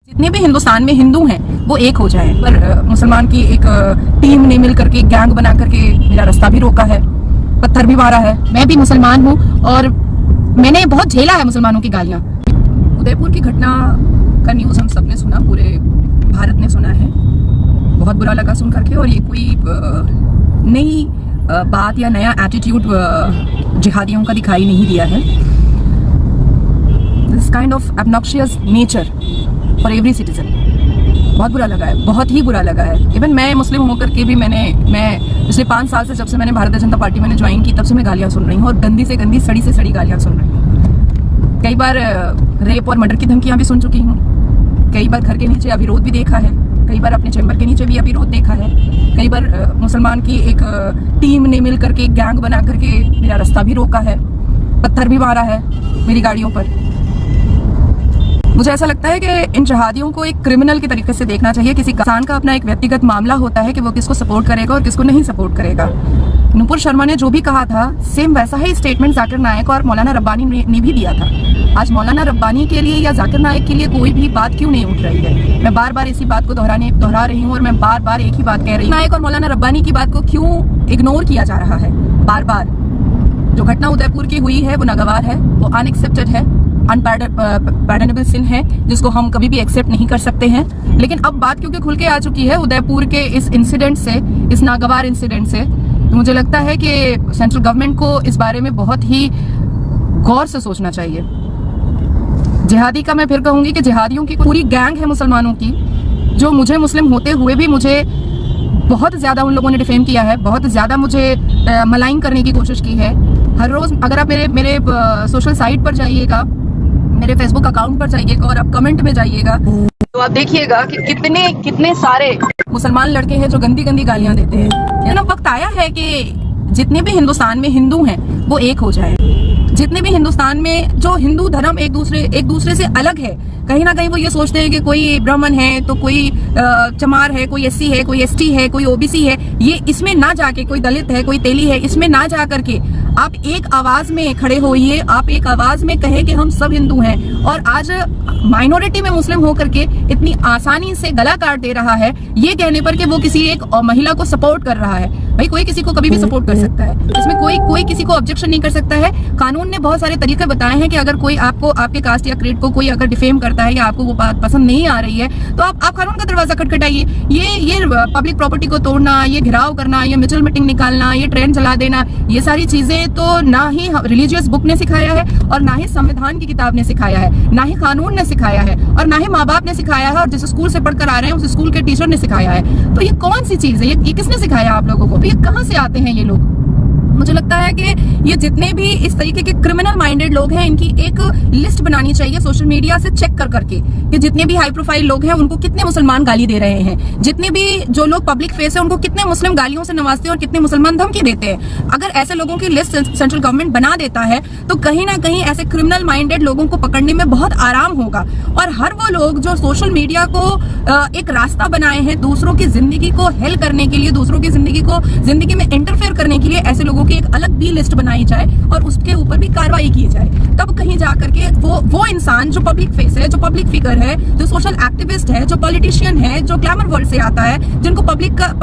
जितने भी हिंदुस्तान में हिंदू हैं वो एक हो जाएं। पर मुसलमान की एक टीम ने मिल करके गैंग बना करके मेरा रास्ता भी रोका है, पत्थर भी मारा है। मैं भी मुसलमान हूँ और मैंने बहुत झेला है मुसलमानों की गालियाँ। उदयपुर की घटना का न्यूज़ हम सबने सुना, पूरे भारत ने सुना है। बहुत बुरा लगा सुन करके, और ये कोई नई बात या नया एटीट्यूड जिहादियों का दिखाई नहीं दिया है। This kind of obnoxious nature for every citizen. बहुत बुरा लगा है, बहुत ही बुरा लगा है। इवन मैं मुस्लिम होकर के भी मैं पिछले 5 साल से, जब से मैंने भारतीय जनता पार्टी मैंने ज्वाइन की, तब से मैं गालियाँ सुन रही हूँ, और गंदी से गंदी, सड़ी से सड़ी गालियाँ सुन रही हूँ। कई बार रेप और मर्डर की धमकियाँ भी सुन चुकी हूँ। कई बार घर के नीचे अविरोध भी देखा है, कई बार अपने चैम्बर के नीचे भी अविरोध देखा है। कई बार मुसलमान की एक टीम ने मिल करके गैंग बना करके मेरा रास्ता भी रोका है, पत्थर भी मारा है मेरी गाड़ियों पर। मुझे ऐसा लगता है कि इन जिहादियों को एक क्रिमिनल के तरीके से देखना चाहिए। किसी किसान का अपना एक व्यक्तिगत मामला होता है कि वो किसको सपोर्ट करेगा और किसको नहीं सपोर्ट करेगा। नुपुर शर्मा ने जो भी कहा था, सेम वैसा ही स्टेटमेंट जाकिर नायक और मौलाना रब्बानी ने भी दिया था। आज मौलाना रब्बानी के लिए या जाकिर नायक के लिए कोई भी बात क्यों नहीं उठ रही है? मैं बार बार इसी बात को दोहरा रही हूँ, और मैं बार बार एक ही बात कह रही हूँ। नायक और मौलाना रब्बानी की बात को क्यों इग्नोर किया जा रहा है बार बार? जो घटना उदयपुर की हुई है वो नागवार है, वो अनएक्सेप्टेड है, अनपैर्डनेबल सिन है, जिसको हम कभी भी एक्सेप्ट नहीं कर सकते हैं। लेकिन अब बात क्योंकि खुल के आ चुकी है उदयपुर के इस इंसिडेंट से, इस नागवार इंसिडेंट से, तो मुझे लगता है कि सेंट्रल गवर्नमेंट को इस बारे में बहुत ही गौर से सोचना चाहिए। जिहादी का मैं फिर कहूंगी कि जिहादियों की पूरी गैंग है मुसलमानों की, जो मुझे मुस्लिम होते हुए भी मुझे बहुत ज्यादा उन लोगों ने डिफेम किया है, बहुत ज्यादा मुझे मलाइन करने की कोशिश की है। हर रोज अगर आप मेरे सोशल साइट पर जाइएगा, मेरे फेसबुक अकाउंट पर जाइएगा और आप कमेंट में जाइएगा, तो आप देखिएगा कि कितने सारे मुसलमान लड़के हैं जो गंदी गंदी गालियां देते हैं। ये ना वक्त आया है कि जितने भी हिंदुस्तान में हिंदू हैं वो एक हो जाए। जितने भी हिंदुस्तान में जो हिंदू धर्म एक दूसरे से अलग है, कहीं ना कहीं वो ये सोचते हैं कि कोई ब्राह्मण है तो कोई चमार है, कोई एससी है, कोई एसटी है, कोई ओबीसी है, ये इसमें ना जाके, कोई दलित है, कोई तेली है, इसमें ना जा करके आप एक आवाज में खड़े होइए, आप एक आवाज में कहे कि हम सब हिंदू हैं। और आज माइनॉरिटी में मुस्लिम होकर के इतनी आसानी से गला काट दे रहा है ये कहने पर कि वो किसी एक महिला को सपोर्ट कर रहा है। भाई कोई किसी को कभी भी सपोर्ट कर सकता है, इसमें कोई किसी को ऑब्जेक्शन नहीं कर सकता है। कानून ने बहुत सारे तरीके बताए हैं कि अगर कोई आपको, आपके कास्ट या क्रीड को कोई अगर डिफेम करता है या आपको वो बात पसंद नहीं आ रही है, तो आप कानून का दरवाजा खटखटाइए। ये पब्लिक प्रॉपर्टी को तोड़ना, ये घिराव करना, ये मिचल मीटिंग निकालना, ये ट्रेन जला देना, ये सारी चीजें तो ना ही रिलीजियस बुक ने सिखाया है, और ना ही संविधान की किताब ने सिखाया है, ना ही कानून ने सिखाया है, और ना ही माँ बाप ने सिखाया है, और जिस स्कूल से पढ़कर आ रहे हैं उस स्कूल के टीचर ने सिखाया है। तो ये कौन सी चीज है? ये किसने सिखाया आप लोगों को? ये कहाँ से आते हैं ये लोग? मुझे लगता है कि ये जितने भी इस तरीके के क्रिमिनल माइंडेड लोग हैं, इनकी एक लिस्ट बनानी चाहिए सोशल मीडिया से चेक कर करके कि जितने भी हाई प्रोफाइल लोग हैं उनको कितने मुसलमान गाली दे रहे हैं, जितने भी जो लोग पब्लिक फेस है उनको कितने मुस्लिम गालियों से नवाजते हैं और कितने मुसलमान धमकी देते हैं। अगर ऐसे लोगों की लिस्ट सेंट्रल गवर्नमेंट बना देता है तो कहीं ना कहीं ऐसे क्रिमिनल माइंडेड लोगों को पकड़ने में बहुत आराम होगा। और हर वो लोग जो सोशल मीडिया को एक रास्ता बनाए हैं दूसरों की जिंदगी को हेल करने के लिए, दूसरों की जिंदगी में इंटरफेयर करने के लिए, ऐसे लोगों की एक अलग भी लिस्ट बनाई जाए और उसके ऊपर भी कार्रवाई की जाए। तब कहीं जाकर के वो इंसान जो पब्लिक फेस है, जो पब्लिक फिगर है, जो सोशल एक्टिविस्ट है, जो पॉलिटिशियन है, जो ग्लैमर वर्ल्ड से आता है, जिनको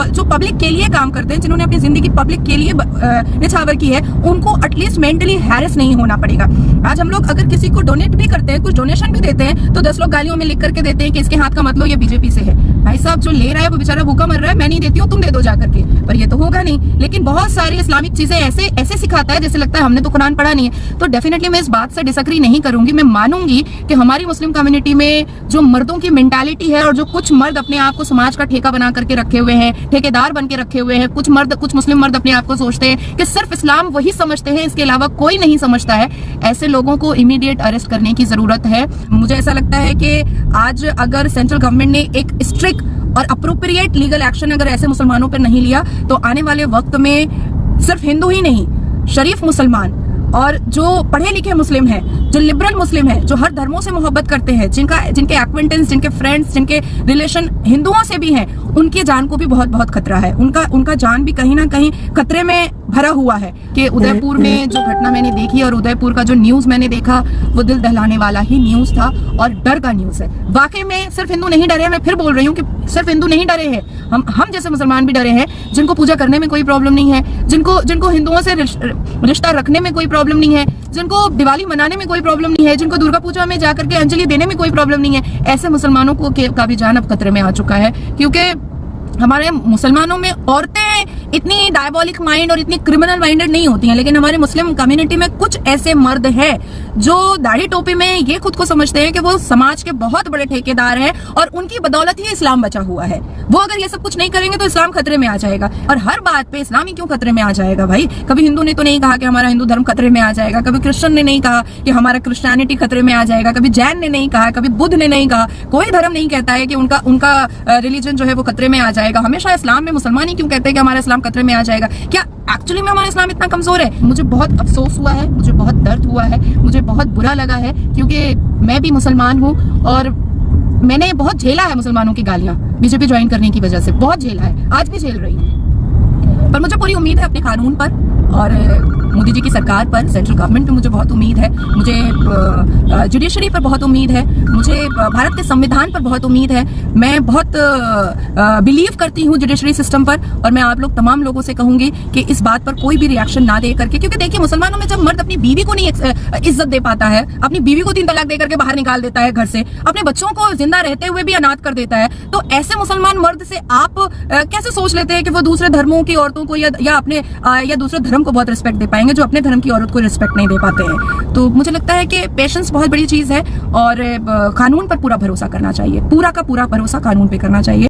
जो पब्लिक के लिए काम करते हैं, जिन्होंने अपनी जिंदगी पब्लिक के लिए निछावर की है, उनको एटलीस्ट मेंटली हैरेस नहीं होना पड़ेगा। आज हम लोग अगर किसी को डोनेट भी करते हैं, कुछ डोनेशन भी देते हैं, तो 10 लोग गालियों में लिख करके देते हैं कि इसके हाथ का मतलब ये बीजेपी से है। भाई साहब, जो ले रहा है वो बेचारा भूखा मर रहा है, मैं नहीं देती हूँ, तुम दे दो जाकर के, पर ये तो होगा नहीं। लेकिन बहुत सारी इस्लामिक चीजें ऐसे सिखाता है जैसे लगता है हमने तो कुरान पढ़ा नहीं है। तो डेफिनेटली मैं इस बात से डिसएग्री नहीं करूंगी। मैं मानूंगी कि हमारी मुस्लिम कम्युनिटी में जो मर्दों की मेंटालिटी है, और जो कुछ मर्द अपने आप को समाज का ठेका बना करके रखे हुए हैं, ठेकेदार बन के रखे हुए हैं, कुछ मुस्लिम मर्द अपने आप को सोचते हैं कि सिर्फ इस्लाम वही समझते हैं, इसके अलावा कोई नहीं समझता है। ऐसे लोगों को इमीडिएट अरेस्ट करने की जरूरत है। मुझे ऐसा लगता है कि आज अगर सेंट्रल गवर्नमेंट ने एक स्ट्रिक्ट और अप्रोप्रिएट लीगल एक्शन अगर ऐसे मुसलमानों पर नहीं लिया, तो आने वाले वक्त में सिर्फ हिंदू ही नहीं, शरीफ मुसलमान और जो पढ़े लिखे मुस्लिम हैं, जो लिबरल मुस्लिम हैं, जो हर धर्मों से मोहब्बत करते हैं, जिनके एक्वेंटेंस, जिनके फ्रेंड्स, जिनके रिलेशन हिंदुओं से भी हैं, उनके जान को भी बहुत बहुत खतरा है। उनका जान भी कहीं ना कहीं खतरे में भरा हुआ है कि उदयपुर में जो घटना मैंने देखी और उदयपुर का जो न्यूज मैंने देखा वो दिल दहलाने वाला ही न्यूज था और डर का न्यूज है। वाकई में सिर्फ हिंदू नहीं डरे हैं, मैं फिर बोल रही हूँ कि सिर्फ हिंदू नहीं डरे हैं, हम जैसे मुसलमान भी डरे हैं, जिनको पूजा करने में कोई प्रॉब्लम नहीं है, जिनको हिंदुओं से रिश्ता रखने में कोई प्रॉब्लम नहीं है, जिनको दिवाली मनाने में कोई प्रॉब्लम नहीं है, जिनको दुर्गा पूजा में जाकर के अंजलि देने में कोई प्रॉब्लम नहीं है, ऐसे मुसलमानों को का भी जान अब खतरे में आ चुका है। क्योंकि हमारे मुसलमानों में औरतें इतनी डायबॉलिक माइंड और इतनी क्रिमिनल माइंडेड नहीं होती हैं, लेकिन हमारे मुस्लिम कम्युनिटी में कुछ ऐसे मर्द हैं जो दाढ़ी टोपी में ये खुद को समझते हैं कि वो समाज के बहुत बड़े ठेकेदार हैं और उनकी बदौलत ही इस्लाम बचा हुआ है। वो अगर ये सब कुछ नहीं करेंगे तो इस्लाम खतरे में आ जाएगा। और हर बात पे इस्लाम ही क्यों खतरे में आ जाएगा भाई? कभी हिंदू ने तो नहीं कहा कि हमारा हिंदू धर्म खतरे में आ जाएगा, कभी क्रिश्चियन ने नहीं कहा कि हमारा क्रिश्चियनिटी खतरे में आ जाएगा, कभी जैन ने नहीं कहा, कभी बुद्ध ने नहीं कहा। कोई धर्म नहीं कहता है कि उनका रिलीजन जो है वो खतरे में आ जाएगा। हमेशा इस्लाम में मुसलमान ही क्यों कहते हैं कि हमारा इस्लाम खतरे में आ जाएगा? क्या एक्चुअली में हमारा इस्लाम इतना कमजोर है? मुझे बहुत अफसोस हुआ है, मुझे बहुत दर्द हुआ है, मुझे बहुत बुरा लगा है, क्योंकि मैं भी मुसलमान हूँ और मैंने बहुत झेला है मुसलमानों की गालियां बीजेपी ज्वाइन करने की वजह से, बहुत झेला है, आज भी झेल रही हूँ। पर मुझे पूरी उम्मीद है अपने कानून पर और मोदी जी की सरकार पर, सेंट्रल गवर्नमेंट पे मुझे बहुत उम्मीद है, मुझे जुडिशरी पर बहुत उम्मीद है, मुझे भारत के संविधान पर बहुत उम्मीद है। मैं बहुत बिलीव करती हूँ जुडिशरी सिस्टम पर और मैं आप लोग तमाम लोगों से कहूंगी कि इस बात पर कोई भी रिएक्शन ना दे करके, क्योंकि देखिए मुसलमानों में जब मर्द अपनी बीवी को नहीं इज्जत दे पाता है, अपनी बीवी को 3 तलाक दे करके बाहर निकाल देता है घर से, अपने बच्चों को जिंदा रहते हुए भी अनाथ कर देता है, तो ऐसे मुसलमान मर्द से आप कैसे सोच लेते हैं कि वो दूसरे धर्मों की औरतों को या अपने या दूसरे धर्म को बहुत रिस्पेक्ट दे पाएंगे जो अपने धर्म की औरत को रिस्पेक्ट नहीं दे पाते हैं? तो मुझे लगता है कि पेशेंस बहुत बड़ी चीज है और कानून पर पूरा भरोसा करना चाहिए, पूरा का पूरा भरोसा कानून पे करना चाहिए।